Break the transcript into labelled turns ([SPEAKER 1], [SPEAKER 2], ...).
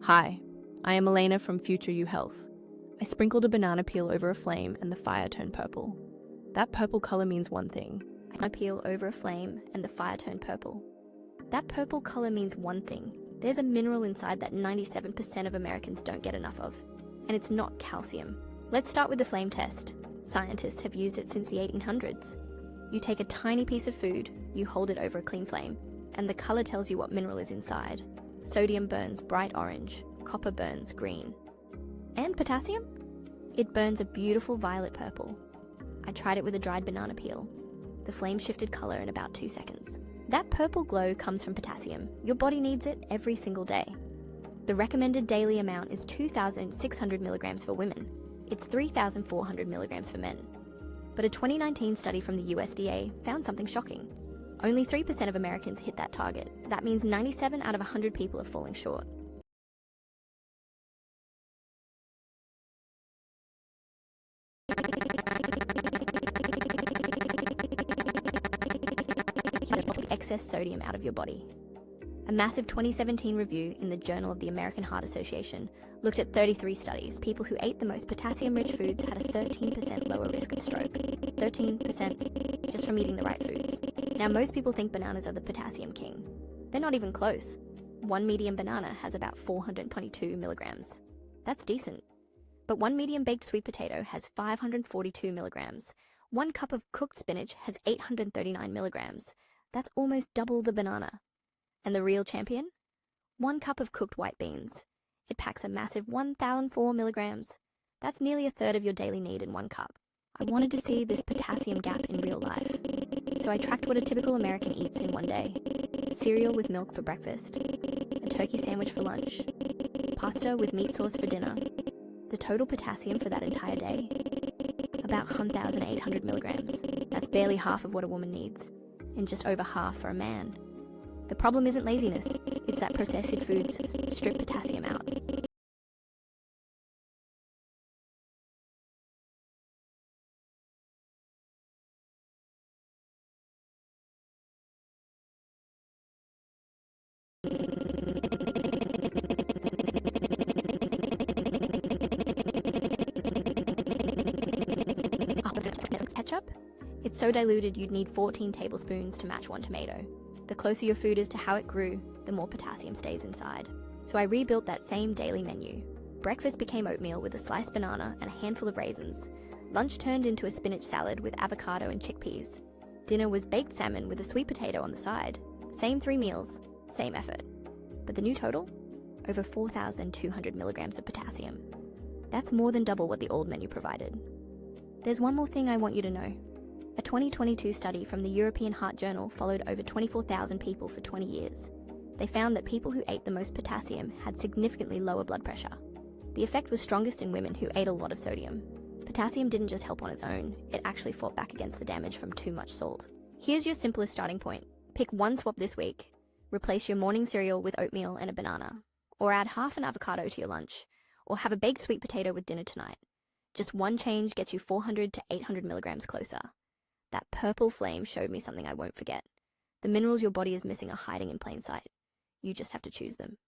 [SPEAKER 1] Hi, I am Elena from Future You Health. I sprinkled a banana peel over a flame and the fire turned purple. That purple color means one thing.
[SPEAKER 2] I peel over a flame and the fire turned purple. That purple color means one thing. There's a mineral inside that 97% of Americans don't get enough of, and it's not calcium. Let's start with the flame test. Scientists have used it since the 1800s. You take a tiny piece of food, you hold it over a clean flame, and the color tells you what mineral is inside. Sodium burns bright orange, copper burns green. And potassium? It burns a beautiful violet purple. I tried it with a dried banana peel. The flame shifted color in about 2 seconds. That purple glow comes from potassium. Your body needs it every single day. The recommended daily amount is 2,600 milligrams for women. It's 3,400 milligrams for men. But a 2019 study from the USDA found something shocking. Only 3% of Americans hit that target. That means 97 out of 100 people are falling short. Excess sodium out of your body. A massive 2017 review in the Journal of the American Heart Association looked at 33 studies. People who ate the most potassium-rich foods had a 13% lower risk of stroke. 13% just from eating the right foods. Now, most people think bananas are the potassium king. They're not even close. One medium banana has about 422 milligrams. That's decent. But one medium baked sweet potato has 542 milligrams. 1 cup of cooked spinach has 839 milligrams. That's almost double the banana. And the real champion? 1 cup of cooked white beans. It packs a massive 1,004 milligrams. That's nearly a third of your daily need in 1 cup. I wanted to see this potassium gap in real life. So I tracked what a typical American eats in one day. Cereal with milk for breakfast, a turkey sandwich for lunch, pasta with meat sauce for dinner. The total potassium for that entire day? About 1,800 milligrams. That's barely half of what a woman needs, and just over half for a man. The problem isn't laziness, it's that processed foods strip potassium out. Ketchup? It's so diluted you'd need 14 tablespoons to match 1 tomato. The closer your food is to how it grew, the more potassium stays inside. So I rebuilt that same daily menu. Breakfast became oatmeal with a sliced banana and a handful of raisins. Lunch turned into a spinach salad with avocado and chickpeas. Dinner was baked salmon with a sweet potato on the side. Same 3 meals, same effort. But the new total? Over 4,200 milligrams of potassium. That's more than double what the old menu provided. There's one more thing I want you to know. A 2022 study from the European Heart Journal followed over 24,000 people for 20 years. They found that people who ate the most potassium had significantly lower blood pressure. The effect was strongest in women who ate a lot of sodium. Potassium didn't just help on its own, it actually fought back against the damage from too much salt. Here's your simplest starting point. Pick one swap this week. Replace your morning cereal with oatmeal and a banana. Or add half an avocado to your lunch. Or have a baked sweet potato with dinner tonight. Just one change gets you 400 to 800 milligrams closer. That purple flame showed me something I won't forget. The minerals your body is missing are hiding in plain sight. You just have to choose them.